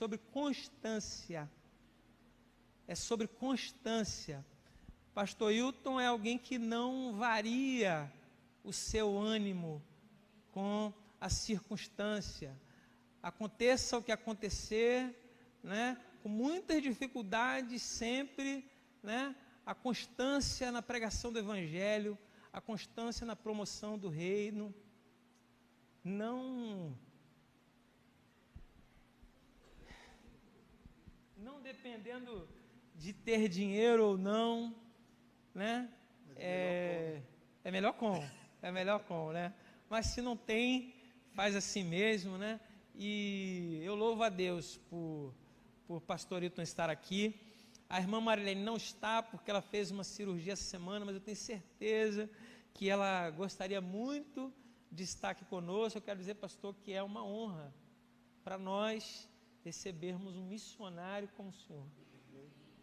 sobre constância. É sobre constância. Pastor Hilton é alguém que não varia o seu ânimo com a circunstância. Aconteça o que acontecer, né? Com muitas dificuldades sempre, né? A constância na pregação do Evangelho, a constância na promoção do reino, não dependendo de ter dinheiro ou não, né? É melhor com, né? Mas se não tem, faz assim mesmo, né? E eu louvo a Deus por pastor Hilton estar aqui. A irmã Marilene não está porque ela fez uma cirurgia essa semana, mas eu tenho certeza que ela gostaria muito de estar aqui conosco. Eu quero dizer, pastor, que é uma honra para nós recebermos um missionário como o senhor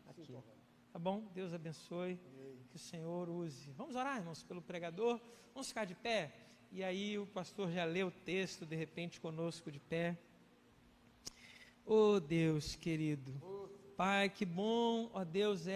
aqui. Tá bom? Deus abençoe, que o Senhor use. Vamos orar, irmãos, pelo pregador. Vamos ficar de pé? E aí o pastor já lê o texto, de repente, conosco de pé. Oh Deus querido, Pai, que bom, ó Deus,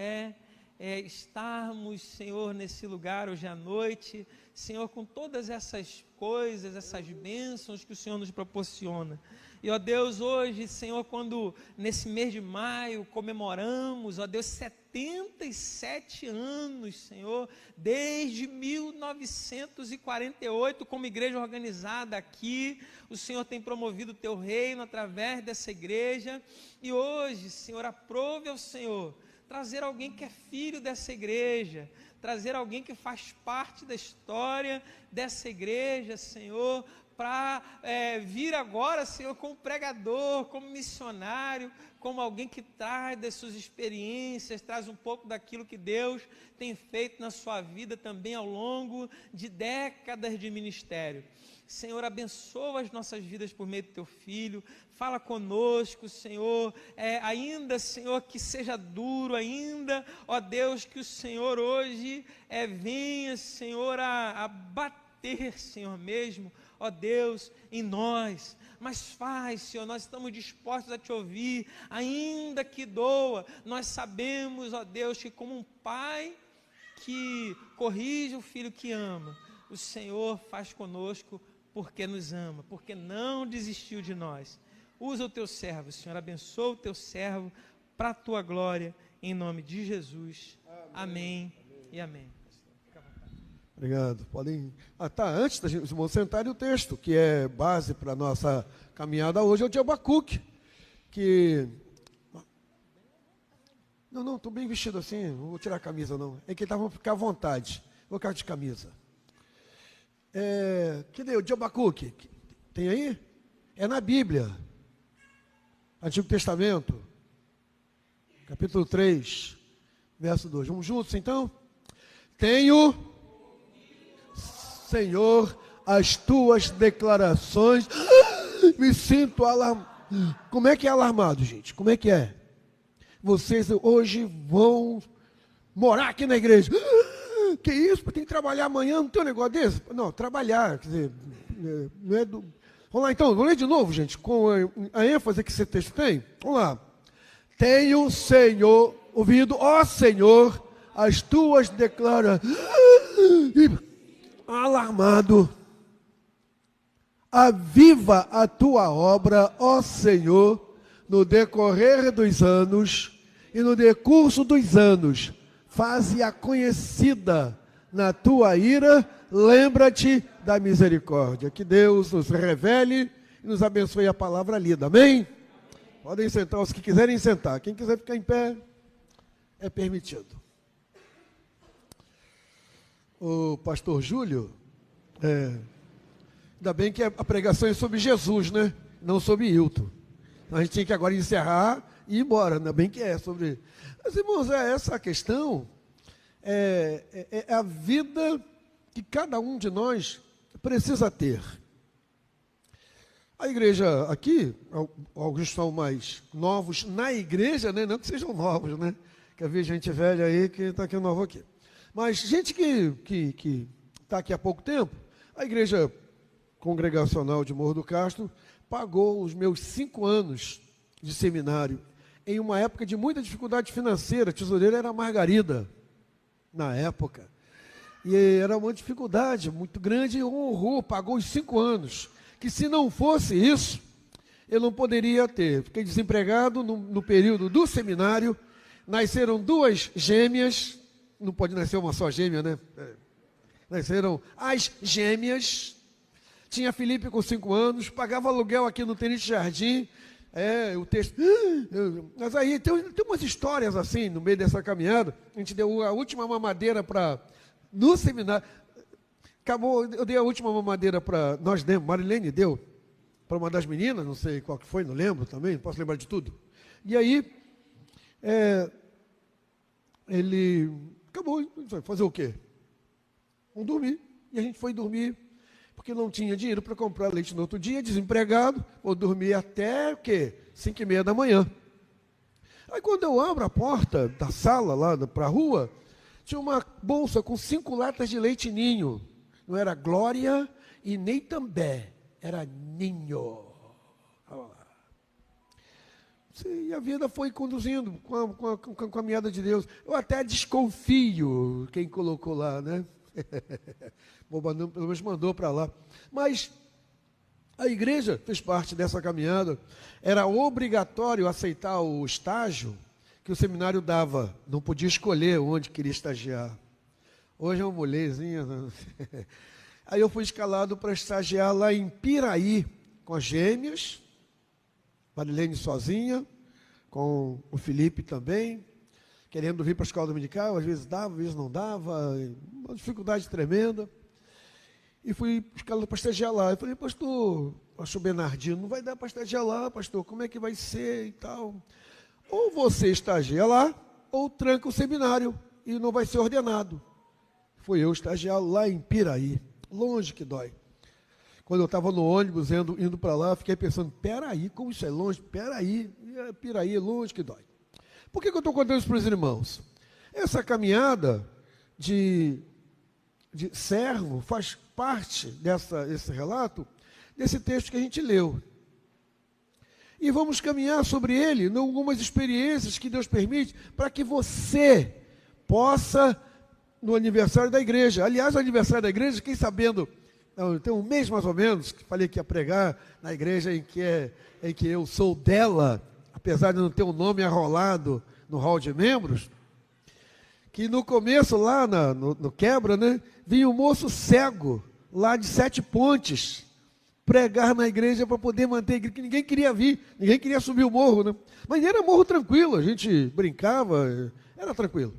estarmos, Senhor, nesse lugar hoje à noite, Senhor, com todas essas coisas, essas bênçãos que o Senhor nos proporciona. E, ó Deus, hoje, Senhor, quando nesse mês de maio comemoramos, ó Deus, 77 anos, Senhor, desde 1948, como igreja organizada aqui, o Senhor tem promovido o teu reino através dessa igreja, e hoje, Senhor, aprove ao Senhor trazer alguém que é filho dessa igreja, trazer alguém que faz parte da história dessa igreja, Senhor, para vir agora, Senhor, como pregador, como missionário, como alguém que traz das suas experiências, traz um pouco daquilo que Deus tem feito na sua vida também ao longo de décadas de ministério. Senhor, abençoa as nossas vidas por meio do Teu Filho, fala conosco, Senhor, ainda, Senhor, que seja duro, ainda, ó Deus, que o Senhor hoje venha, Senhor, a bater, Senhor, mesmo, ó Deus, em nós, mas faz, Senhor, nós estamos dispostos a Te ouvir, ainda que doa, nós sabemos, ó Deus, que como um pai que corrige o filho que ama, o Senhor faz conosco porque nos ama, porque não desistiu de nós. Usa o Teu servo, Senhor, abençoa o Teu servo para a Tua glória, em nome de Jesus, amém, e amém. Obrigado. Podem. Antes da gente sentar, o texto, que é base para a nossa caminhada hoje, é o de Abacuque, que... Não, estou bem vestido assim, não vou tirar a camisa não. É que vão ficar à vontade, vou ficar de camisa. Cadê o de Abacuque? Tem aí? É na Bíblia, Antigo Testamento, capítulo 3, verso 2. Vamos juntos então? Tenho, Senhor, as Tuas declarações. Me sinto alarmado. Como é que é alarmado, gente? Como é que é? Vocês hoje vão morar aqui na igreja. Que isso? Tem que trabalhar amanhã, não tem um negócio desse? Não, trabalhar, quer dizer, não é do... Vamos lá então, vamos ler de novo, gente, com a ênfase que esse texto tem. Vamos lá. Tenho, Senhor, ouvido, ó Senhor, as Tuas declarações. Alarmado. Aviva a Tua obra, ó Senhor, no decorrer dos anos e no decurso dos anos. Faze-a conhecida na Tua ira, lembra-te da misericórdia. Que Deus nos revele e nos abençoe a palavra lida. Amém? Podem sentar os que quiserem sentar. Quem quiser ficar em pé, é permitido. O pastor Júlio, ainda bem que a pregação é sobre Jesus, né? Não sobre Hilton. Então a gente tinha que agora encerrar e ir embora, ainda bem que é sobre... Mas, irmãos, essa questão é a vida que cada um de nós precisa ter. A igreja aqui, alguns são mais novos na igreja, né? Não que sejam novos, né? Que havia gente velha aí que está aqui novo aqui. Mas gente que está aqui há pouco tempo, a igreja congregacional de Morro do Castro pagou os meus 5 anos de seminário, em uma época de muita dificuldade financeira. A tesoureira era a Margarida, na época. E era uma dificuldade muito grande, e honrou, pagou os 5 anos. Que se não fosse isso, eu não poderia ter. Fiquei desempregado no período do seminário. Nasceram 2 gêmeas, não pode nascer uma só gêmea, né? Nasceram as gêmeas. Tinha Felipe com 5 anos, pagava aluguel aqui no Tenente Jardim. O texto. Mas aí tem umas histórias assim, no meio dessa caminhada. A gente deu a última mamadeira no seminário. Acabou, eu dei a última mamadeira para. Nós demos, Marilene deu para uma das meninas, não sei qual que foi, não lembro também, não posso lembrar de tudo. E aí, ele acabou, fazer o quê? Vamos dormir. E a gente foi dormir, porque não tinha dinheiro para comprar leite no outro dia, desempregado, vou dormir até o quê? 5h30 da manhã. Aí quando eu abro a porta da sala, lá para a rua, tinha uma bolsa com 5 latas de leite ninho. Não era Glória e nem També, era Ninho. E a vida foi conduzindo com a caminhada de Deus. Eu até desconfio quem colocou lá, né? Pelo menos mandou para lá. Mas a igreja fez parte dessa caminhada. Era obrigatório aceitar o estágio que o seminário dava. Não podia escolher onde queria estagiar. Hoje é uma molezinha. Aí eu fui escalado para estagiar lá em Piraí, com as gêmeas, Marilene sozinha, com o Felipe também, querendo vir para a escola dominical, às vezes dava, às vezes não dava, uma dificuldade tremenda. E fui escalado para estagiar lá. Eu falei, pastor Bernardino, não vai dar para estagiar lá, pastor, como é que vai ser e tal? Ou você estagia lá, ou tranca o seminário e não vai ser ordenado. Fui eu estagiar lá em Piraí, longe que dói. Quando eu estava no ônibus indo para lá, fiquei pensando, peraí, como isso é longe? Peraí, Piraí, longe que dói. Por que eu estou contando isso para os irmãos? Essa caminhada de servo faz parte desse relato, desse texto que a gente leu. E vamos caminhar sobre ele, em algumas experiências que Deus permite, para que você possa, no aniversário da igreja, aliás, o aniversário da igreja, fiquei sabendo, tem um mês mais ou menos, que falei que ia pregar na igreja em que eu sou dela, apesar de não ter um nome arrolado no hall de membros, que no começo lá no quebra, né, vinha um moço cego, lá de 7 Pontes, pregar na igreja para poder manter a igreja, que ninguém queria vir, ninguém queria subir o morro, né? Mas era morro tranquilo, a gente brincava, era tranquilo.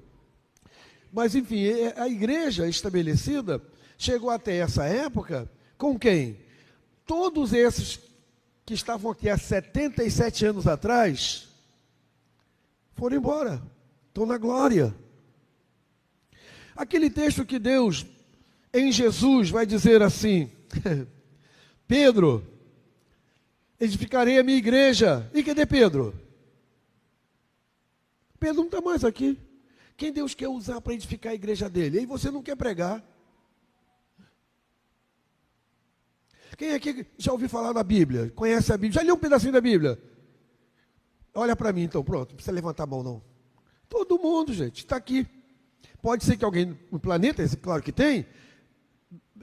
Mas enfim, a igreja estabelecida chegou até essa época com quem? Todos esses que estavam aqui há 77 anos atrás foram embora, estão na glória. Aquele texto que Deus, em Jesus, vai dizer assim, Pedro, edificarei a minha igreja. E cadê Pedro? Pedro não está mais aqui. Quem Deus quer usar para edificar a igreja dele? E aí você não quer pregar. Quem aqui já ouviu falar da Bíblia? Conhece a Bíblia? Já leu um pedacinho da Bíblia? Olha para mim então, pronto, não precisa levantar a mão não. Todo mundo, gente, está aqui. Pode ser que alguém no planeta, claro que tem,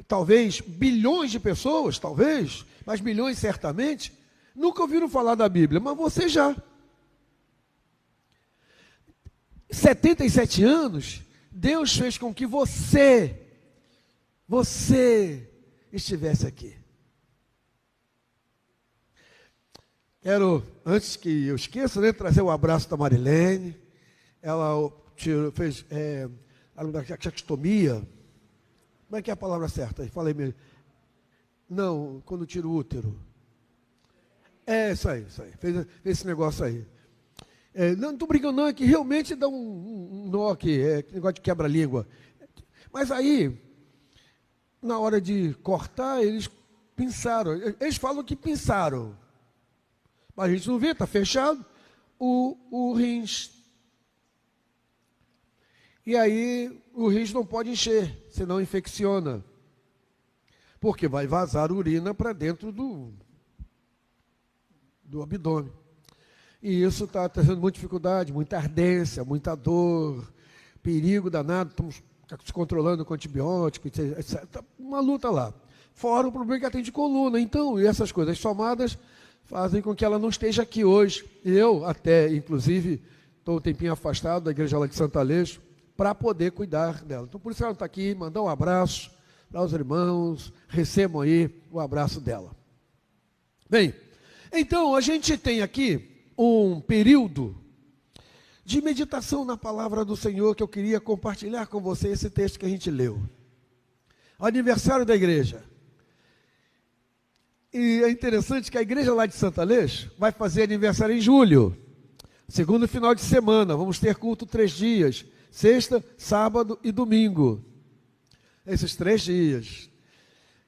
talvez bilhões de pessoas, talvez, mas milhões certamente, nunca ouviram falar da Bíblia, mas você já. 77 anos, Deus fez com que você estivesse aqui. Quero, antes que eu esqueça, né, trazer o abraço da Marilene. Ela fez a traqueostomia. Como é que é a palavra certa? Falei mesmo. Não, quando tira o útero. Isso aí. Fez esse negócio aí. Não estou brincando, não, é que realmente dá um nó aqui, negócio de quebra-língua. Mas aí, na hora de cortar, eles pinçaram. Eles falam que pinçaram. Mas a gente não vê, está fechado. O rins. E aí, o rins não pode encher, senão infecciona. Porque vai vazar urina para dentro do abdômen. E isso está trazendo muita dificuldade, muita ardência, muita dor, perigo danado, estamos se controlando com antibiótico, etc. Uma luta lá. Fora o problema que ela tem de coluna. Então, e essas coisas somadas fazem com que ela não esteja aqui hoje. Eu até, inclusive, estou um tempinho afastado da igreja lá de Santo Aleixo para poder cuidar dela. Então, por isso ela está aqui, mandar um abraço para os irmãos, recebam aí o abraço dela. Bem, então a gente tem aqui um período de meditação na palavra do Senhor que eu queria compartilhar com você esse texto que a gente leu. Aniversário da igreja. E é interessante que a igreja lá de Santo Aleixo vai fazer aniversário em julho. Segundo final de semana, vamos ter culto 3 dias. Sexta, sábado e domingo. Esses 3 dias.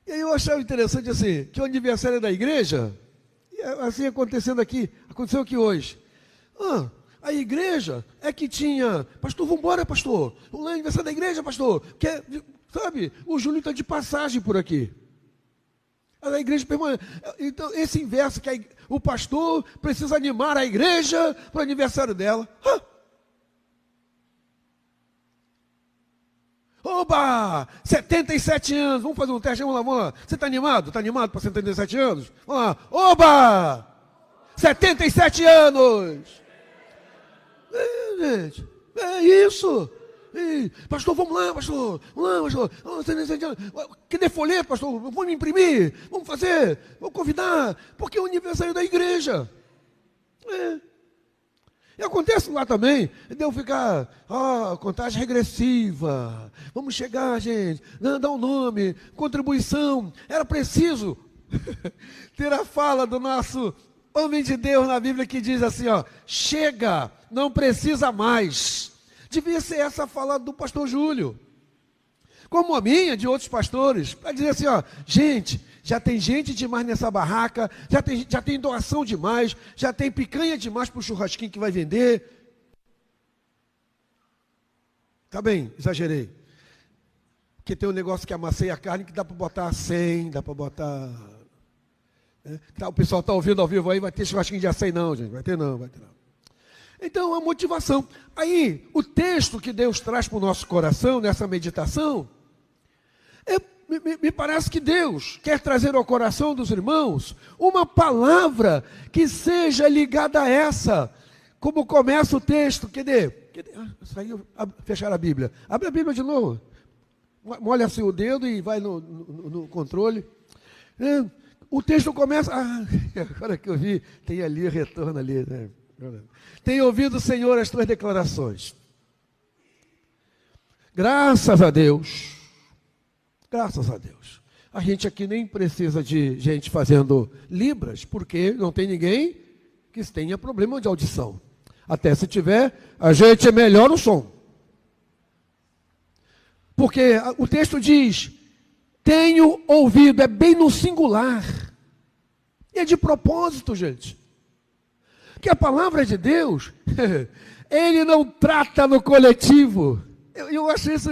E aí eu achava interessante assim, que o aniversário da igreja, assim aconteceu aqui hoje. A igreja é que tinha, pastor, vamos embora, pastor. O aniversário da igreja, pastor. Sabe, o Júlio está de passagem por aqui. A igreja permanece. Então, esse inverso, que o pastor precisa animar a igreja para o aniversário dela. Oba! 77 anos, vamos fazer um teste, vamos lá. Você está animado? Está animado para 77 anos? Vamos lá. Oba! 77 anos! Gente, é isso. Pastor, vamos lá, pastor. Vamos lá, pastor. Cadê folheto, pastor? Vamos imprimir, vamos fazer, vamos convidar, porque é o aniversário da igreja. E acontece lá também, de eu ficar, contagem regressiva, vamos chegar, gente, dá um nome, contribuição. Era preciso ter a fala do nosso homem de Deus na Bíblia que diz assim, chega, não precisa mais. Devia ser essa a fala do pastor Júlio, como a minha, de outros pastores, para dizer assim, gente, já tem gente demais nessa barraca, já tem doação demais, já tem picanha demais para o churrasquinho que vai vender. Tá bem, exagerei. Porque tem um negócio que amassei a carne que dá para botar 100, dá para botar... O pessoal está ouvindo ao vivo aí, vai ter churrasquinho de 100 não, gente, vai ter não. Então, a motivação. Aí, o texto que Deus traz para o nosso coração, nessa meditação, me parece que Deus quer trazer ao coração dos irmãos uma palavra que seja ligada a essa. Como começa o texto, cadê? Saiu, fechar a Bíblia. Abre a Bíblia de novo. Molha assim o dedo e vai no controle. O texto começa... agora que eu vi, tem ali, retorno ali, né? Tenho ouvido, Senhor, as tuas declarações. Graças a Deus. Graças a Deus. A gente aqui nem precisa de gente fazendo libras, porque não tem ninguém que tenha problema de audição. Até se tiver, a gente melhora o som. Porque o texto diz, tenho ouvido, é bem no singular. E é de propósito, gente. Que a palavra de Deus, ele não trata no coletivo. Eu acho isso,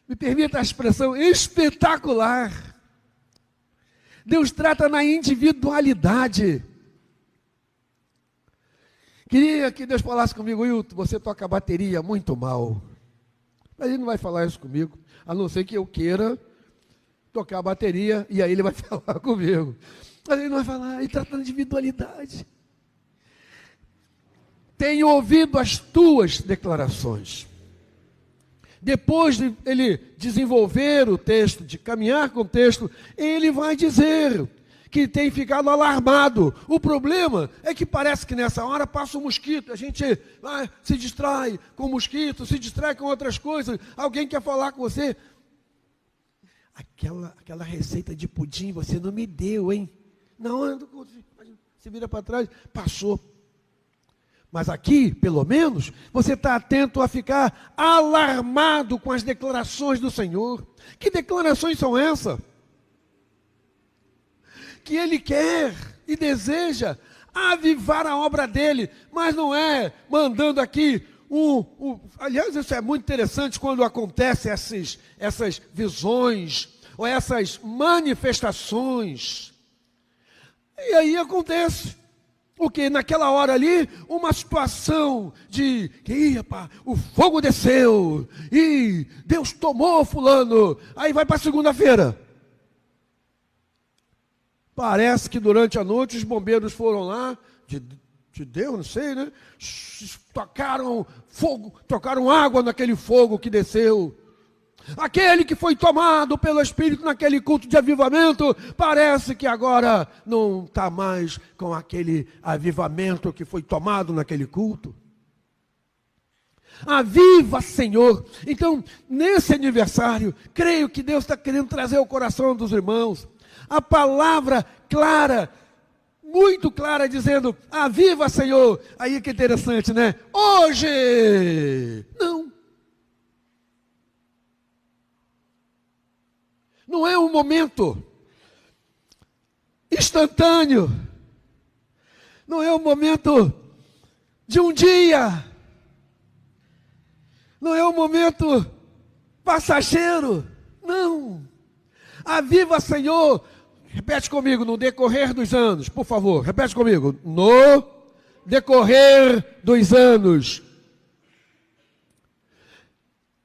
me permita a expressão, espetacular. Deus trata na individualidade. Queria que Deus falasse comigo, Wilton, você toca a bateria muito mal. Mas ele não vai falar isso comigo, a não ser que eu queira tocar a bateria, e aí ele vai falar comigo. Mas ele não vai falar, ele trata na individualidade. Tenho ouvido as tuas declarações. Depois de ele desenvolver o texto, de caminhar com o texto, ele vai dizer que tem ficado alarmado. O problema é que parece que nessa hora passa um mosquito, a gente se distrai com o mosquito, se distrai com outras coisas, alguém quer falar com você. Aquela receita de pudim você não me deu, hein? Não, se vira para trás, passou. Mas aqui, pelo menos, você está atento a ficar alarmado com as declarações do Senhor. Que declarações são essas? Que Ele quer e deseja avivar a obra dEle, mas não é mandando aqui aliás, isso é muito interessante quando acontecem essas visões, ou essas manifestações. E aí acontece. O que naquela hora ali, uma situação de que o fogo desceu e Deus tomou fulano. Aí vai para segunda-feira. Parece que durante a noite os bombeiros foram lá, de Deus, não sei, né? Tocaram fogo, tocaram água naquele fogo que desceu. Aquele que foi tomado pelo Espírito naquele culto de avivamento, parece que agora não está mais com aquele avivamento que foi tomado naquele culto. Aviva, Senhor. Então, nesse aniversário, creio que Deus está querendo trazer ao coração dos irmãos a palavra clara, muito clara, dizendo: aviva, Senhor. Aí que interessante, né? Hoje! Não é um momento instantâneo. Não é um momento de um dia. Não é um momento passageiro. Não. Aviva, Senhor. Repete comigo, no decorrer dos anos, por favor. Repete comigo. No decorrer dos anos.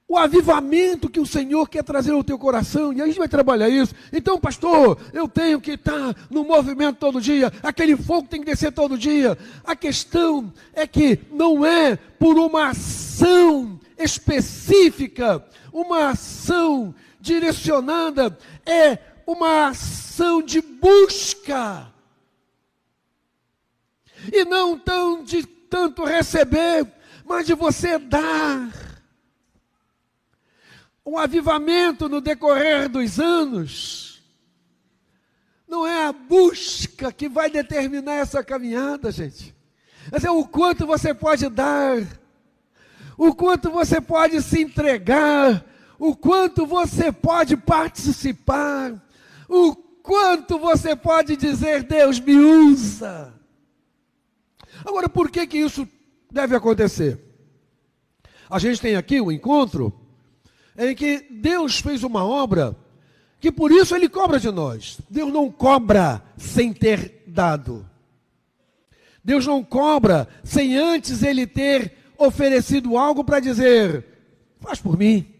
O avivamento que o Senhor quer trazer ao teu coração, e a gente vai trabalhar isso. Então, pastor, eu tenho que estar no movimento todo dia, aquele fogo tem que descer todo dia. A questão é que não é por uma ação específica, uma ação direcionada, é uma ação de busca. E não tão de tanto receber, mas de você dar. Um avivamento no decorrer dos anos não é a busca que vai determinar essa caminhada, gente. Mas é o quanto você pode dar, o quanto você pode se entregar, o quanto você pode participar, o quanto você pode dizer: Deus me usa. Agora, por que isso deve acontecer? A gente tem aqui um encontro em que Deus fez uma obra, que por isso Ele cobra de nós. Deus não cobra sem ter dado. Deus não cobra sem antes Ele ter oferecido algo para dizer: faz por mim.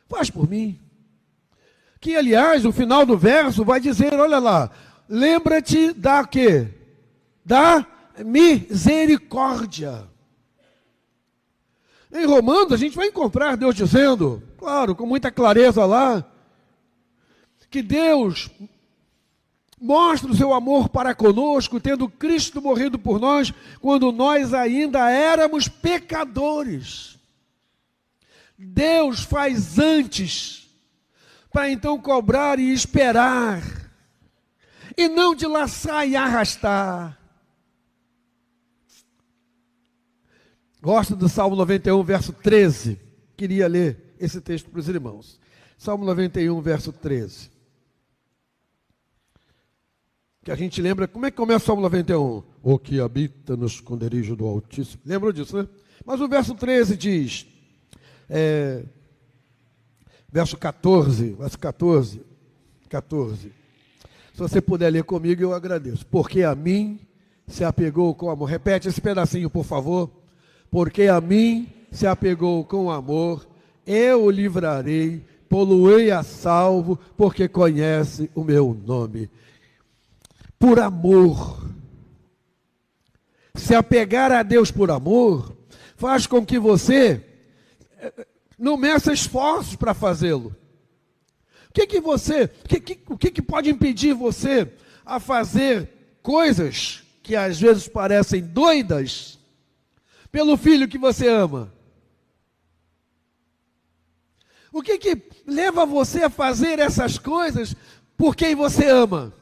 Faz por mim. Que, aliás, o final do verso vai dizer, olha lá, lembra-te da quê? Da misericórdia. Em Romanos, a gente vai encontrar Deus dizendo, claro, com muita clareza lá, que Deus mostra o seu amor para conosco, tendo Cristo morrido por nós, quando nós ainda éramos pecadores. Deus faz antes, para então cobrar e esperar, e não dilaçar e arrastar. Gosto do Salmo 91, verso 13. Queria ler esse texto para os irmãos. Salmo 91, verso 13. Que a gente lembra, como é que começa o Salmo 91? O que habita no esconderijo do Altíssimo. Lembram disso, né? Mas o verso 13 diz, verso 14, verso 14. Se você puder ler comigo, eu agradeço. Porque a mim se apegou com amor. Repete esse pedacinho, por favor. Porque a mim se apegou com amor, eu o livrarei, poluei a salvo, porque conhece o meu nome. Por amor. Se apegar a Deus por amor, faz com que você não meça esforços para fazê-lo. O que pode impedir você a fazer coisas que às vezes parecem doidas, pelo filho que você ama? O que leva você a fazer essas coisas por quem você ama?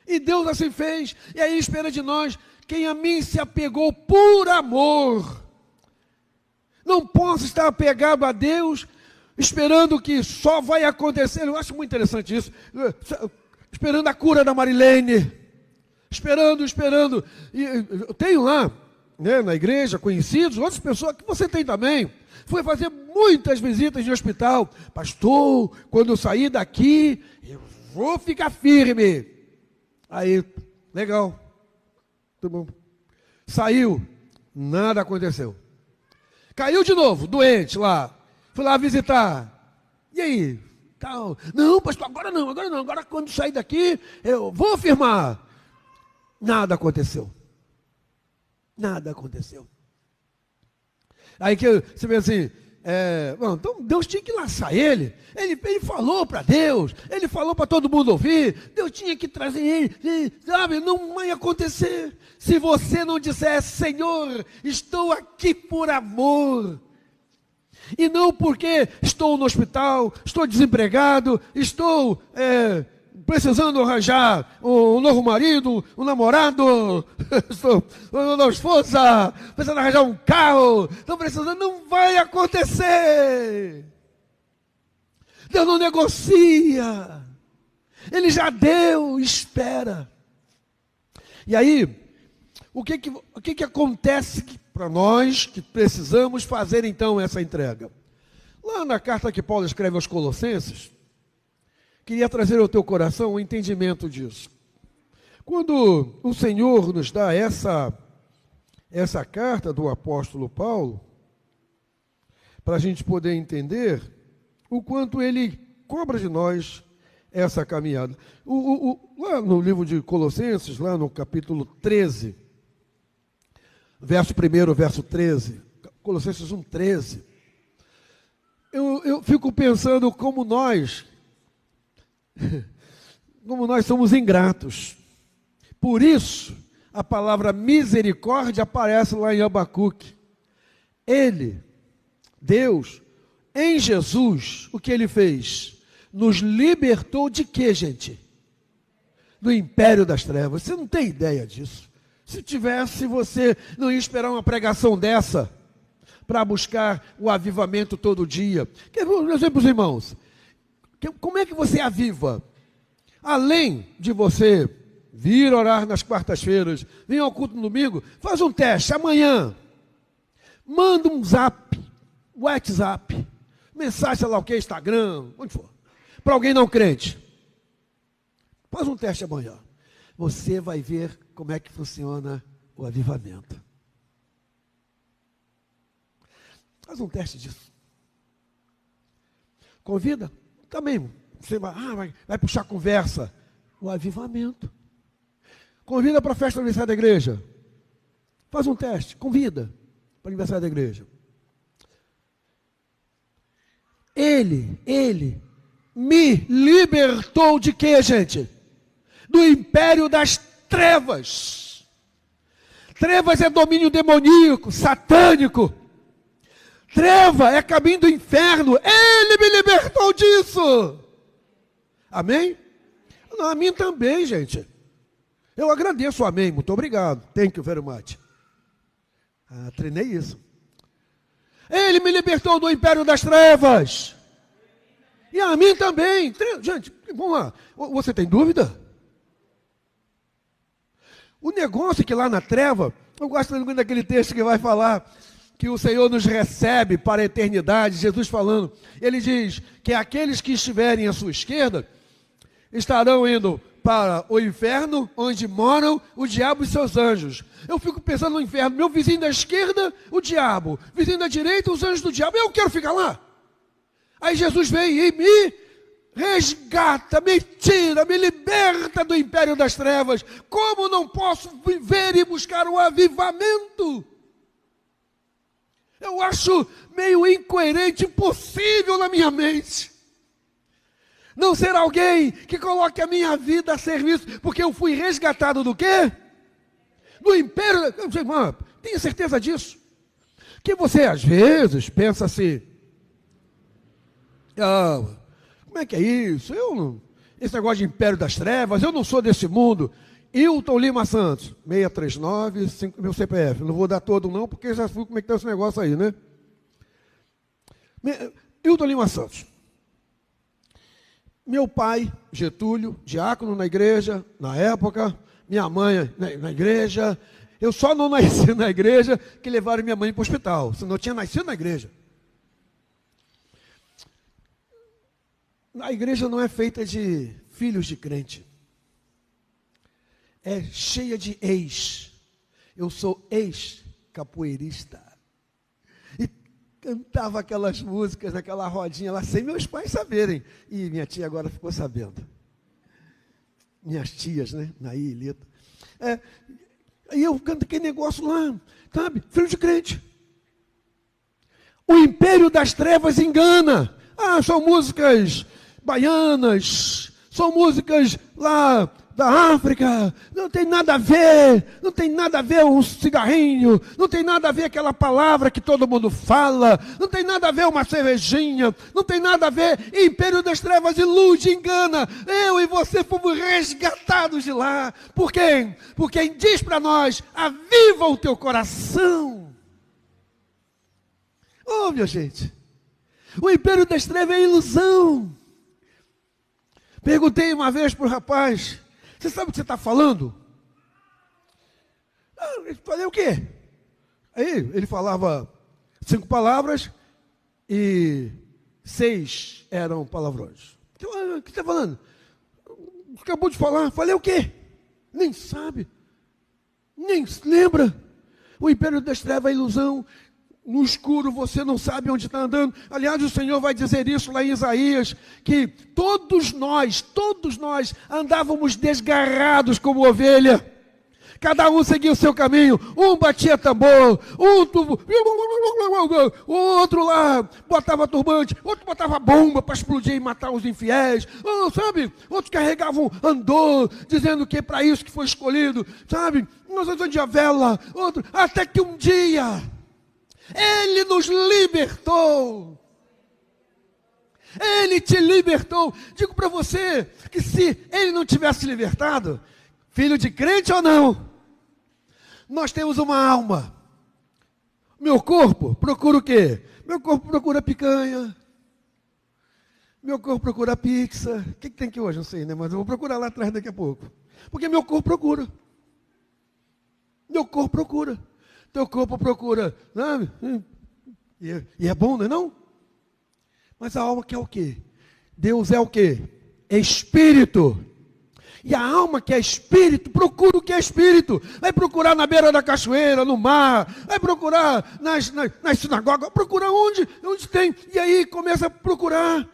E Deus assim fez, e aí espera de nós: quem a mim se apegou por amor. Não posso estar apegado a Deus, esperando que só vai acontecer. Eu acho muito interessante isso. Esperando a cura da Marilene. Esperando. E eu tenho lá, né, na igreja, conhecidos, outras pessoas que você tem também. Foi fazer muitas visitas de hospital. Pastor, quando eu sair daqui, eu vou ficar firme. Aí, legal. Tá bom. Saiu, nada aconteceu. Caiu de novo, doente lá. Fui lá visitar. E aí? Tal. Não, pastor, agora não. Agora quando sair daqui, eu vou firmar. Nada aconteceu. Nada aconteceu. Aí que você vê assim, bom, então Deus tinha que lançar ele. Ele falou para Deus, ele falou para todo mundo ouvir. Deus tinha que trazer ele, sabe? Não vai acontecer. Se você não dissesse, Senhor, estou aqui por amor. E não porque estou no hospital, estou desempregado, estou precisando arranjar um novo marido, um namorado, estou uma nova esposa, precisando arranjar um carro, estou precisando, não vai acontecer. Deus não negocia, Ele já deu, espera. E aí, o que acontece para nós que precisamos fazer então essa entrega? Lá na carta que Paulo escreve aos Colossenses, queria trazer ao teu coração o entendimento disso. Quando o Senhor nos dá essa carta do apóstolo Paulo, para a gente poder entender o quanto ele cobra de nós essa caminhada. Lá no livro de Colossenses, lá no capítulo 13, verso 1, verso 13, Colossenses 1, 13, eu fico pensando como nós somos ingratos. Por isso, a palavra misericórdia aparece lá em Abacuque. Ele, Deus, em Jesus, o que Ele fez? Nos libertou de quê, gente? Do império das trevas. Você não tem ideia disso. Se tivesse, você não ia esperar uma pregação dessa para buscar o avivamento todo dia. Quer ver um exemplo, irmãos? Como é que você aviva? Além de você vir orar nas quartas-feiras, vir ao culto no domingo, faz um teste amanhã. Manda um zap, WhatsApp, mensagem, sei lá o que, Instagram, onde for, para alguém não crente. Faz um teste amanhã. Você vai ver como é que funciona o avivamento. Faz um teste disso. Convida. Também, você vai puxar conversa. O avivamento. Convida para a festa do aniversário da igreja. Faz um teste, convida para o aniversário da igreja. Ele me libertou de quê, gente? Do império das trevas. Trevas é domínio demoníaco, satânico. Treva é caminho do inferno. Ele me libertou disso. Amém? Não, a mim também, gente. Eu agradeço, amém. Muito obrigado. Thank you very much. Treinei isso. Ele me libertou do império das trevas. E a mim também. Gente, vamos lá. Você tem dúvida? O negócio é que lá na treva, eu gosto muito daquele texto que vai falar que o Senhor nos recebe para a eternidade, Jesus falando, ele diz que aqueles que estiverem à sua esquerda estarão indo para o inferno, onde moram o diabo e seus anjos. Eu fico pensando no inferno, meu vizinho da esquerda, o diabo, vizinho da direita, os anjos do diabo, eu quero ficar lá. Aí Jesus vem e me resgata, me tira, me liberta do império das trevas. Como não posso viver e buscar o avivamento? Eu acho meio incoerente, impossível na minha mente. Não ser alguém que coloque a minha vida a serviço, porque eu fui resgatado do quê? Do império. Tenha certeza disso. Que você às vezes pensa assim, como é que é isso? Esse negócio de império das trevas, eu não sou desse mundo. Hilton Lima Santos, 639, meu CPF. Não vou dar todo não, porque já fui como é que está esse negócio aí, né? Hilton Lima Santos. Meu pai, Getúlio, diácono na igreja, na época. Minha mãe na igreja. Eu só não nasci na igreja que levaram minha mãe para o hospital. Senão eu tinha nascido na igreja. A igreja não é feita de filhos de crente. É cheia de ex. Eu sou ex-capoeirista. E cantava aquelas músicas naquela rodinha lá, sem meus pais saberem. E minha tia agora ficou sabendo. Minhas tias, né? Naí, Lita. Aí eu canto aquele negócio lá, sabe? Filho de crente. O império das trevas engana. São músicas baianas, são músicas lá da África, não tem nada a ver um cigarrinho, não tem nada a ver aquela palavra que todo mundo fala, não tem nada a ver uma cervejinha, não tem nada a ver, império das trevas ilude, engana, eu e você fomos resgatados de lá, por quem? Por quem diz para nós, aviva o teu coração. Oh, minha gente, o império das trevas é ilusão. Perguntei uma vez para o rapaz, você sabe o que você está falando? Eu falei o quê? Aí ele falava 5 palavras e 6 eram palavrões. O que você está falando? Acabou de falar. Falei o quê? Nem sabe. Nem lembra. O império das trevas é ilusão. No escuro você não sabe onde está andando. Aliás, o Senhor vai dizer isso lá em Isaías, que todos nós andávamos desgarrados como ovelha. Cada um seguia o seu caminho. Um batia tambor, o outro lá botava turbante, outro botava bomba para explodir e matar os infiéis. Sabe? Outros carregavam andor, dizendo que é para isso que foi escolhido. Sabe? Nós andamos a vela, outro, até que um dia Ele nos libertou. Ele te libertou. Digo para você que se Ele não tivesse libertado, filho de crente ou não, nós temos uma alma. Meu corpo procura o quê? Meu corpo procura picanha. Meu corpo procura pizza. O que tem aqui hoje? Não sei, né? Mas eu vou procurar lá atrás daqui a pouco. Porque meu corpo procura. Meu corpo procura. Teu corpo procura, sabe? E é bom, não é não? Mas a alma quer o quê? Deus é o quê? É espírito. E a alma que é espírito, procura o que é espírito. Vai procurar na beira da cachoeira, no mar, vai procurar nas sinagogas, procura onde tem. E aí começa a procurar.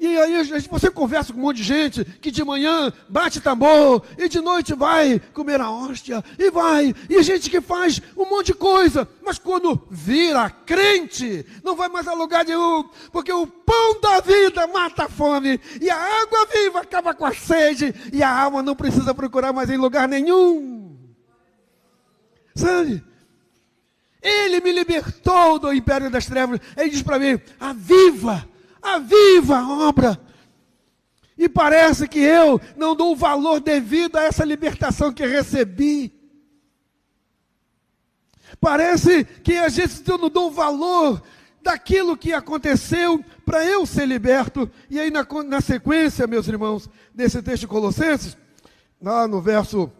E aí você conversa com um monte de gente que de manhã bate tambor e de noite vai comer a hóstia e vai. E gente que faz um monte de coisa, mas quando vira crente, não vai mais a lugar nenhum, porque o pão da vida mata a fome e a água viva acaba com a sede e a alma não precisa procurar mais em lugar nenhum. Sabe? Ele me libertou do império das trevas. Ele diz para mim, aviva a obra. E parece que eu não dou o valor devido a essa libertação que recebi. Parece que às vezes eu não dou o valor daquilo que aconteceu para eu ser liberto. E aí na sequência, meus irmãos, desse texto de Colossenses, lá no verso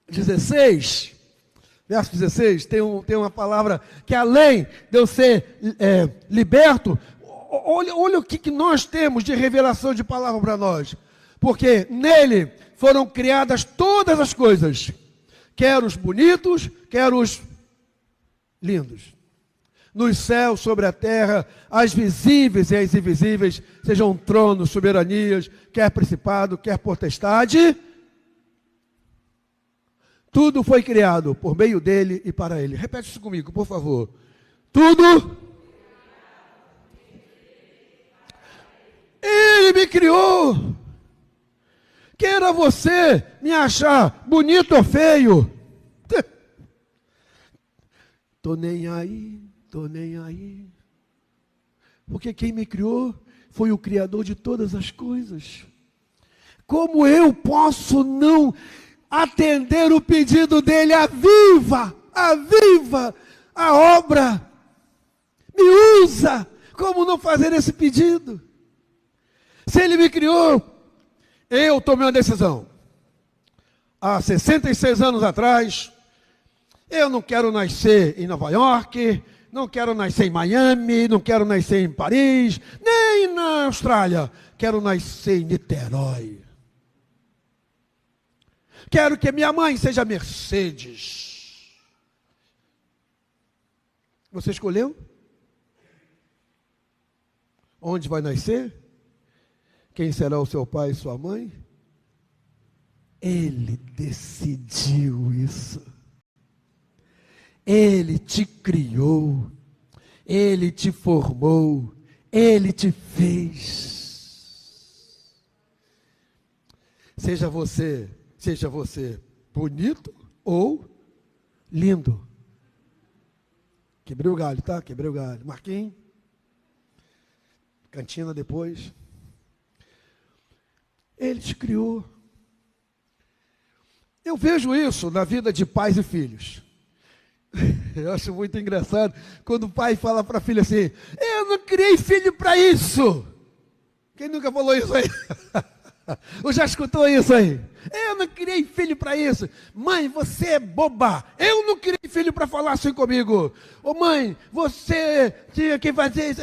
16, tem uma palavra que além de eu ser liberto, olha o que nós temos de revelação de palavra para nós. Porque nele foram criadas todas as coisas. Quer os bonitos, quer os lindos. Nos céus, sobre a terra, as visíveis e as invisíveis, sejam tronos, soberanias, quer principado, quer potestade. Tudo foi criado por meio dele e para ele. Repete isso comigo, por favor. Tudo. Ele me criou. Queira você me achar bonito ou feio. Tô nem aí. Porque quem me criou foi o Criador de todas as coisas. Como eu posso não atender o pedido dele? Aviva a obra. Me usa. Como não fazer esse pedido? Se ele me criou, eu tomei uma decisão. Há 66 anos atrás, eu não quero nascer em Nova York, não quero nascer em Miami, não quero nascer em Paris, nem na Austrália. Quero nascer em Niterói. Quero que minha mãe seja Mercedes. Você escolheu? Onde vai nascer? Quem será o seu pai e sua mãe? Ele decidiu isso. Ele te criou. Ele te formou. Ele te fez. Seja você bonito ou lindo. Quebrei o galho, tá? Quebrei o galho. Marquinhos. Cantina depois. Ele te criou. Eu vejo isso na vida de pais e filhos. Eu acho muito engraçado quando o pai fala para a filha assim: eu não criei filho para isso. Quem nunca falou isso aí? Ou já escutou isso aí? Eu não criei filho para isso. Mãe, você é boba. Eu não criei filho para falar assim comigo. Ô mãe, você tinha que fazer isso.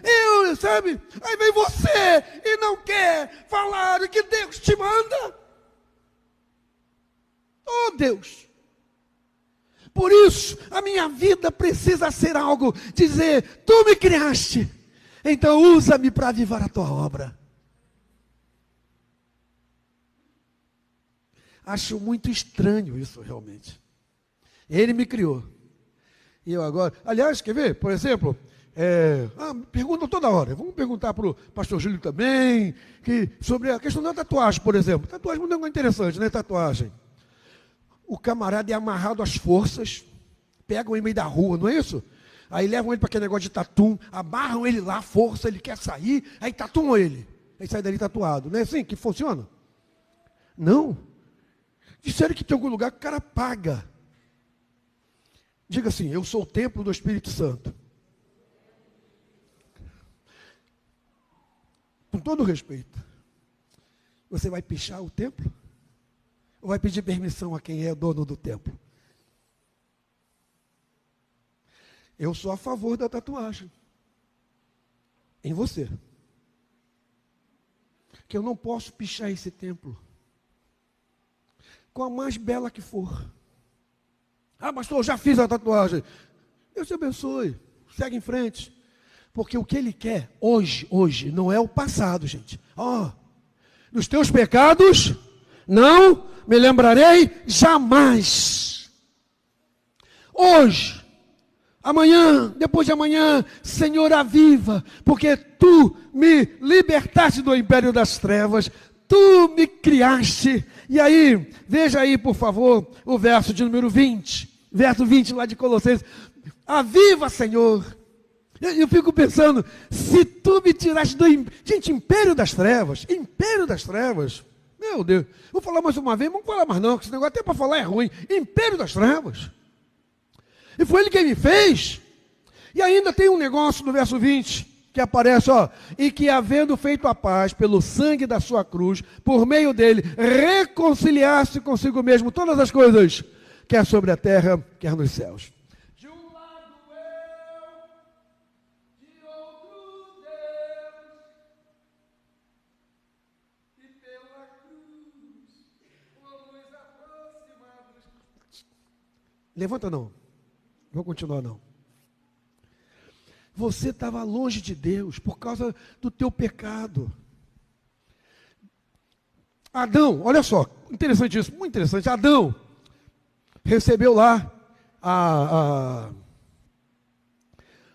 Eu, sabe? Aí vem você e não quer falar o que Deus te manda. Oh Deus. Por isso, a minha vida precisa ser algo, dizer, tu me criaste, então usa-me para avivar a tua obra. Acho muito estranho isso realmente. Ele me criou. E eu agora, aliás, quer ver? Por exemplo, perguntam toda hora. Vamos perguntar para o pastor Júlio também, sobre a questão da tatuagem, por exemplo. Tatuagem é um negócio interessante, né? Tatuagem. O camarada é amarrado às forças, pegam ele no meio da rua, não é isso? Aí levam ele para aquele negócio de tatu, amarram ele lá, força, ele quer sair, aí tatuam ele. Aí sai dali tatuado. Não é assim que funciona? Não. Disseram que tem algum lugar que o cara paga. Diga assim, eu sou o templo do Espírito Santo. Com todo respeito. Você vai pichar o templo? Ou vai pedir permissão a quem é dono do templo? Eu sou a favor da tatuagem. Em você. Que eu não posso pichar esse templo. Com a mais bela que for. Ah, pastor, eu já fiz a tatuagem. Deus te abençoe. Segue em frente. Porque o que Ele quer hoje, não é o passado, gente. Nos teus pecados, não me lembrarei jamais. Hoje, amanhã, depois de amanhã, Senhor, aviva, porque Tu me libertaste do império das trevas, Tu me criaste. E aí, veja aí, por favor, o verso de número 20. Verso 20 lá de Colossenses. Aviva, Senhor. Eu fico pensando, se Tu me tiraste do império das trevas, meu Deus, vou falar mais uma vez, não vou falar mais não, que esse negócio até para falar é ruim. Império das trevas. E foi Ele quem me fez. E ainda tem um negócio no verso 20, que aparece, e que havendo feito a paz pelo sangue da sua cruz, por meio dele, reconciliasse consigo mesmo todas as coisas, quer sobre a terra, quer nos céus. De um lado eu, de outro Deus, e pela cruz, fomos aproximados. Levanta não, vou continuar não. Você estava longe de Deus por causa do teu pecado. Adão, olha só, interessante isso, muito interessante. Adão recebeu lá a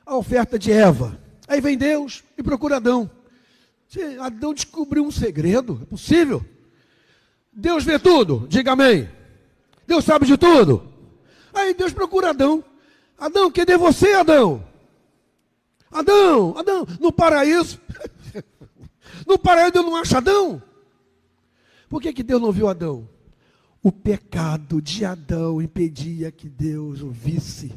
oferta de Eva. Aí vem Deus e procura Adão. Adão descobriu um segredo, é possível? Deus vê tudo, diga amém. Deus sabe de tudo. Aí Deus procura Adão. Adão, cadê você, Adão? Adão, no paraíso. No paraíso Deus não acha Adão. Por que Deus não viu Adão? O pecado de Adão impedia que Deus o visse.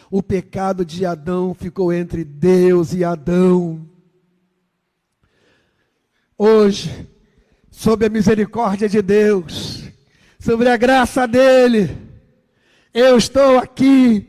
O pecado de Adão ficou entre Deus e Adão. Hoje, sob a misericórdia de Deus, sobre a graça dele, eu estou aqui.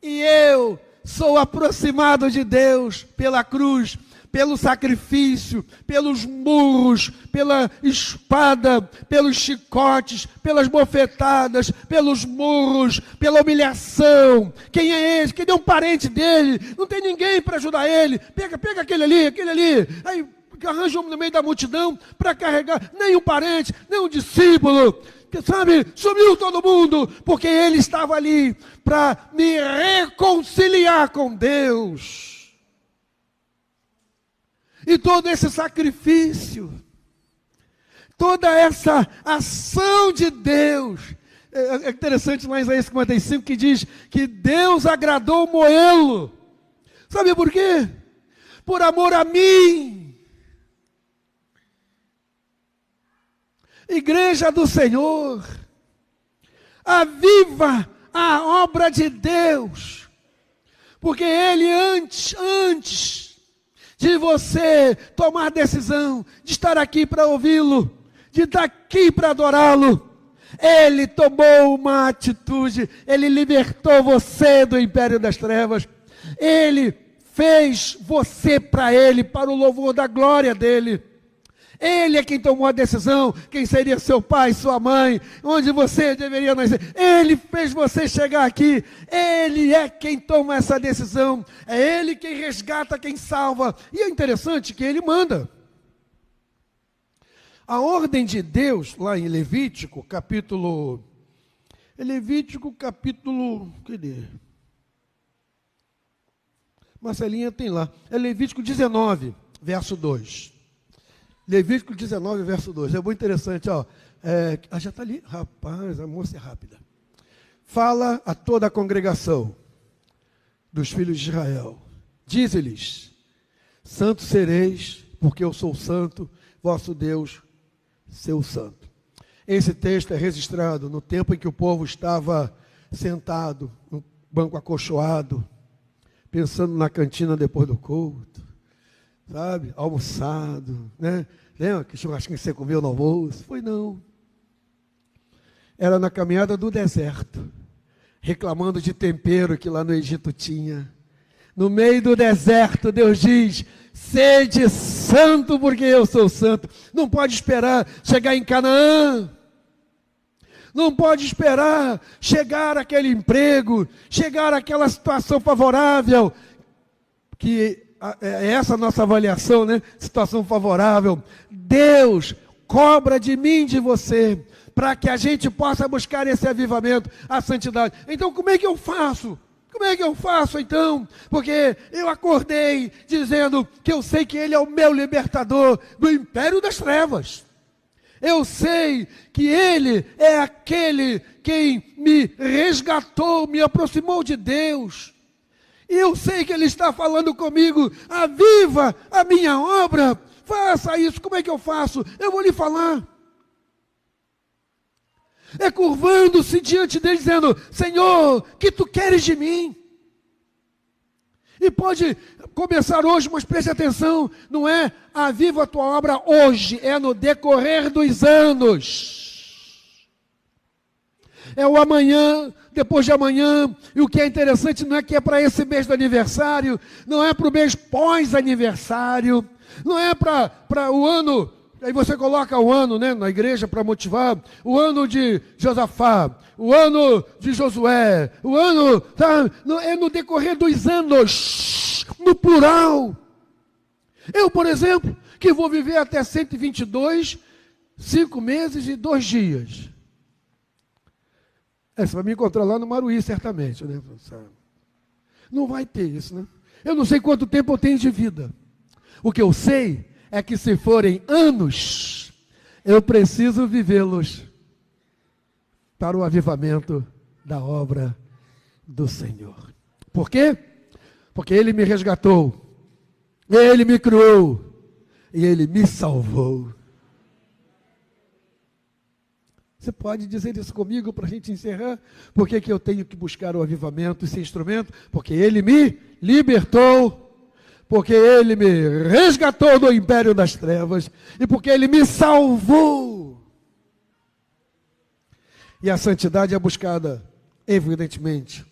E eu sou aproximado de Deus pela cruz, pelo sacrifício, pelos murros, pela espada, pelos chicotes, pelas bofetadas, pelos murros, pela humilhação. Quem é esse? Quem é um parente dele? Não tem ninguém para ajudar ele. Pega aquele ali. Aí arranja um no meio da multidão para carregar. Nem um parente, nem um discípulo. Que, sabe, sumiu todo mundo, porque ele estava ali para me reconciliar com Deus. E todo esse sacrifício, toda essa ação de Deus, é interessante lá em Isaías 55 que diz que Deus agradou moê-lo. Sabe por quê? Por amor a mim. Igreja do Senhor, aviva a obra de Deus, porque Ele antes de você tomar decisão de estar aqui para ouvi-lo, de estar aqui para adorá-lo, Ele tomou uma atitude, Ele libertou você do império das trevas, Ele fez você para Ele, para o louvor da glória dEle. Ele é quem tomou a decisão, quem seria seu pai, sua mãe, onde você deveria nascer. Ele fez você chegar aqui. Ele é quem toma essa decisão. É Ele quem resgata, quem salva. E é interessante que Ele manda. A ordem de Deus, lá em Levítico, capítulo... Cadê? Marcelinha tem lá. É Levítico 19, verso 2. Levítico 19, verso 2. É muito interessante, ó. Já está ali. Rapaz, a moça é rápida. Fala a toda a congregação dos filhos de Israel. Dize-lhes: santo sereis, porque eu sou santo, vosso Deus, seu santo. Esse texto é registrado no tempo em que o povo estava sentado, no banco acolchoado, pensando na cantina depois do culto. Sabe, almoçado, né? Lembra que churrasquinho que você comeu no almoço? Foi não. Era na caminhada do deserto, reclamando de tempero que lá no Egito tinha. No meio do deserto, Deus diz: sede santo, porque eu sou santo. Não pode esperar chegar em Canaã. Não pode esperar chegar aquele emprego, chegar aquela situação favorável, que é essa a nossa avaliação, né? Situação favorável. Deus cobra de mim, de você, para que a gente possa buscar esse avivamento, a santidade. Então, como é que eu faço? Como é que eu faço, então? Porque eu acordei dizendo que eu sei que Ele é o meu libertador do império das trevas. Eu sei que Ele é aquele quem me resgatou, me aproximou de Deus. E eu sei que Ele está falando comigo: aviva a minha obra, faça isso. Como é que eu faço? Eu vou lhe falar. É curvando-se diante dele, dizendo: Senhor, que tu queres de mim? E pode começar hoje, mas preste atenção, não é aviva a tua obra hoje, é no decorrer dos anos. É o amanhã, depois de amanhã. E o que é interessante não é que é para esse mês do aniversário, não é para o mês pós-aniversário, não é para o ano, aí você coloca o ano, né, na igreja para motivar, o ano de Josafá, o ano de Josué, o ano, tá, é no decorrer dos anos, no plural. Eu, por exemplo, que vou viver até 122, 5 meses e 2 dias. Você vai me encontrar lá no Maruí, certamente, né? Não vai ter isso, né? Eu não sei quanto tempo eu tenho de vida. O que eu sei é que se forem anos, eu preciso vivê-los para o avivamento da obra do Senhor. Por quê? Porque Ele me resgatou, Ele me criou e Ele me salvou. Você pode dizer isso comigo para a gente encerrar? Por que eu tenho que buscar o avivamento, esse instrumento? Porque Ele me libertou, porque Ele me resgatou do império das trevas e porque Ele me salvou. E a santidade é buscada, evidentemente,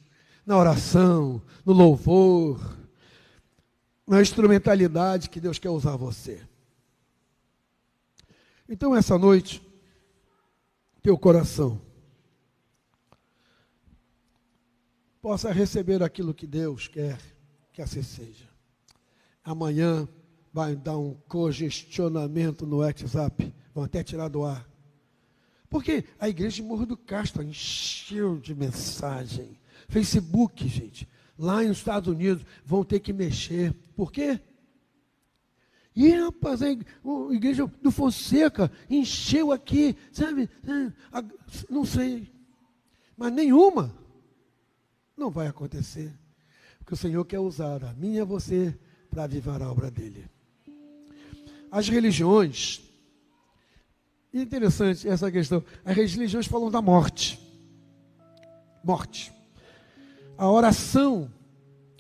na oração, no louvor, na instrumentalidade que Deus quer usar você. Então, essa noite, teu coração possa receber aquilo que Deus quer que assim seja. Amanhã vai dar um congestionamento no WhatsApp, vão até tirar do ar. Porque a igreja de Morro do Castro encheu de mensagem. Facebook, gente, lá nos Estados Unidos, vão ter que mexer. Por quê? E, rapaz, a igreja do Fonseca encheu aqui, sabe? Não sei. Mas nenhuma não vai acontecer. Porque o Senhor quer usar a mim e a você para avivar a obra dele. As religiões, interessante essa questão, as religiões falam da morte. Morte. A oração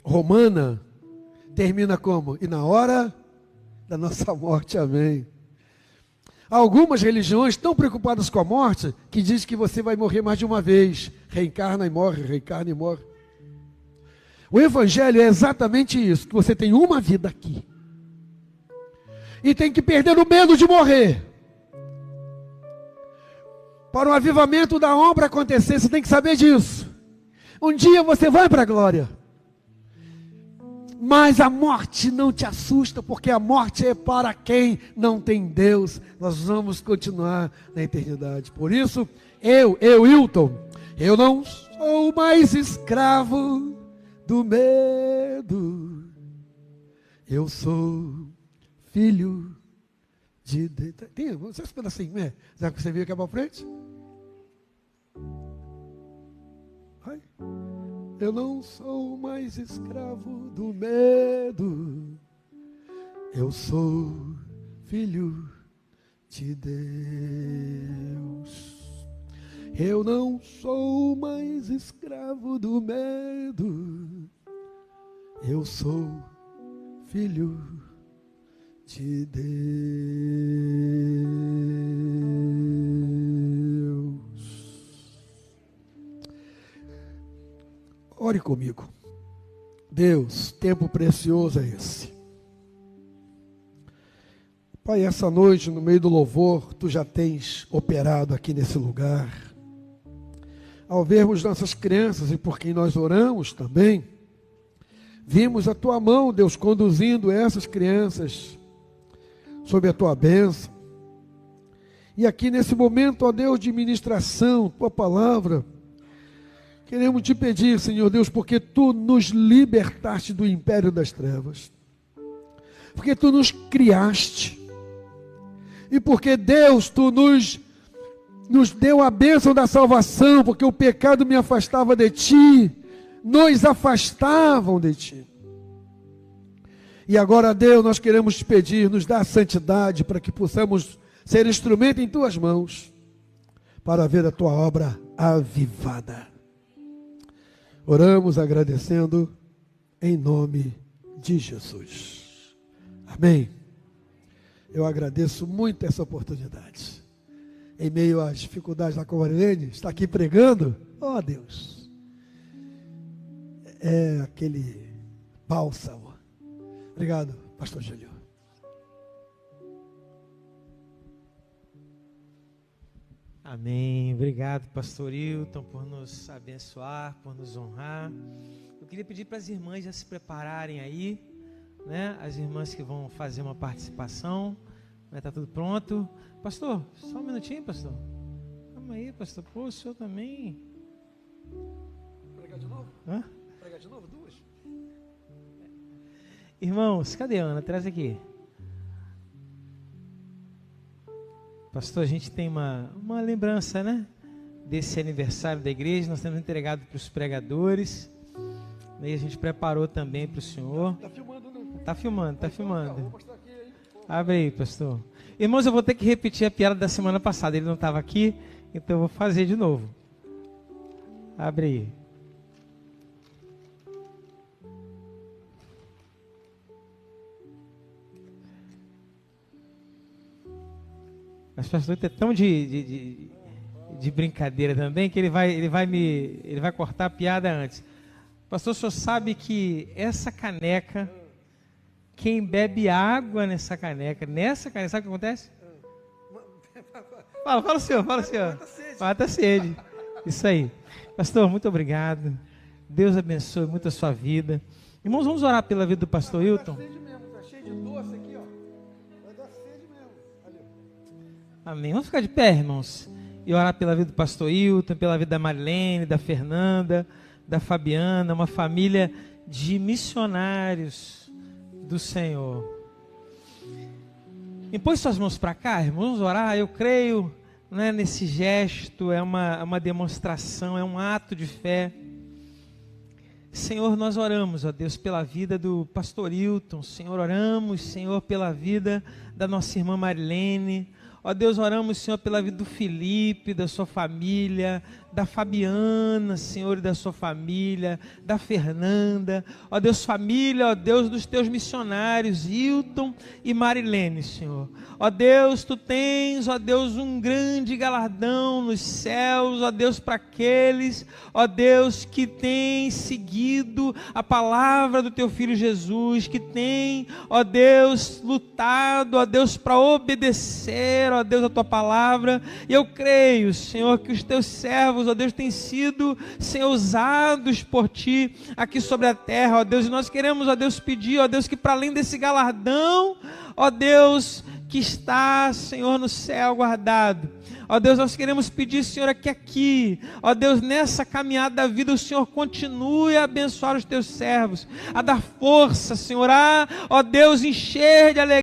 romana termina como? E na hora da nossa morte, amém. Algumas religiões estão preocupadas com a morte, que diz que você vai morrer mais de uma vez, reencarna e morre, reencarna e morre. O evangelho é exatamente isso, que você tem uma vida aqui. E tem que perder o medo de morrer. Para o avivamento da obra acontecer, você tem que saber disso. Um dia você vai para a glória. Mas a morte não te assusta, porque a morte é para quem não tem Deus. Nós vamos continuar na eternidade. Por isso, Hilton, eu não sou mais escravo do medo. Eu sou filho de Deus. Tem, você espera assim, né? Já que você veio aqui para frente? Vai. Eu não sou mais escravo do medo. Eu sou filho de Deus. Eu não sou mais escravo do medo. Eu sou filho de Deus. Ore comigo. Deus, tempo precioso é esse. Pai, essa noite, no meio do louvor, Tu já tens operado aqui nesse lugar. Ao vermos nossas crianças e por quem nós oramos também, vimos a Tua mão, Deus, conduzindo essas crianças sob a Tua bênção. E aqui nesse momento, ó Deus, de ministração, Tua palavra, queremos Te pedir, Senhor Deus, porque Tu nos libertaste do império das trevas, porque Tu nos criaste, e porque, Deus, Tu nos deu a bênção da salvação, porque o pecado me afastava de Ti, nos afastavam de Ti. E agora, Deus, nós queremos Te pedir, nos dá a santidade, para que possamos ser instrumento em Tuas mãos, para ver a Tua obra avivada. Oramos agradecendo em nome de Jesus. Amém. Eu agradeço muito essa oportunidade. Em meio às dificuldades da Comarilene, está aqui pregando. Oh, Deus. É aquele bálsamo. Obrigado, pastor Júlio. Amém. Obrigado, pastor Hilton, por nos abençoar, por nos honrar. Eu queria pedir para as irmãs já se prepararem aí, né? As irmãs que vão fazer uma participação. Está tudo pronto. Pastor, só um minutinho, pastor. Calma aí, pastor. Pô, o senhor também. Pregar de novo? Hã? Pregar de novo? Duas? Irmãos, cadê a Ana? Traz aqui. Pastor, a gente tem uma lembrança, né? Desse aniversário da igreja. Nós temos entregado para os pregadores. E a gente preparou também para o senhor. Está filmando, né? Está filmando, está filmando. Vou mostrar aqui, aí. Abre aí, pastor. Irmãos, eu vou ter que repetir a piada da semana passada. Ele não estava aqui, então eu vou fazer de novo. Abre aí. Mas o pastor é tão de brincadeira também que ele vai cortar a piada antes. Pastor, o senhor sabe que essa caneca quem bebe água nessa caneca, sabe o que acontece? Fala o senhor. Mata a sede. Isso aí. Pastor, muito obrigado. Deus abençoe muito a sua vida. Irmãos, vamos orar pela vida do pastor Hilton? Vai dar sede mesmo, tá cheio de doce aqui, ó. Vai dar sede mesmo. Valeu. Amém. Vamos ficar de pé, irmãos, e orar pela vida do pastor Hilton, pela vida da Marilene, da Fernanda, da Fabiana, uma família de missionários do Senhor. Impõe suas mãos para cá, irmãos, vamos orar. Eu creio, né, nesse gesto, é uma demonstração, é um ato de fé. Senhor, nós oramos, ó Deus, pela vida do pastor Hilton. Senhor, oramos, Senhor, pela vida da nossa irmã Marilene. Ó Deus, oramos, Senhor, pela vida do Felipe, da sua família, da Fabiana, Senhor, e da sua família, da Fernanda. Ó Deus, família, ó Deus, dos teus missionários, Hilton e Marilene, Senhor. Ó Deus, tu tens, ó Deus, um grande galardão nos céus, ó Deus, para aqueles, ó Deus, que têm seguido a palavra do teu Filho Jesus, que têm, ó Deus, lutado, ó Deus, para obedecer, ó Deus, a tua palavra. E eu creio, Senhor, que os teus servos, ó Deus, têm sido, Senhor, usados por ti aqui sobre a terra, ó Deus, e nós queremos, ó Deus, pedir, ó Deus, que para além desse galardão, ó Deus, que está, Senhor, no céu guardado, ó Deus, nós queremos pedir, Senhor, que aqui, ó Deus, nessa caminhada da vida, o Senhor continue a abençoar os teus servos, a dar força, Senhor, ó Deus, encher de alegria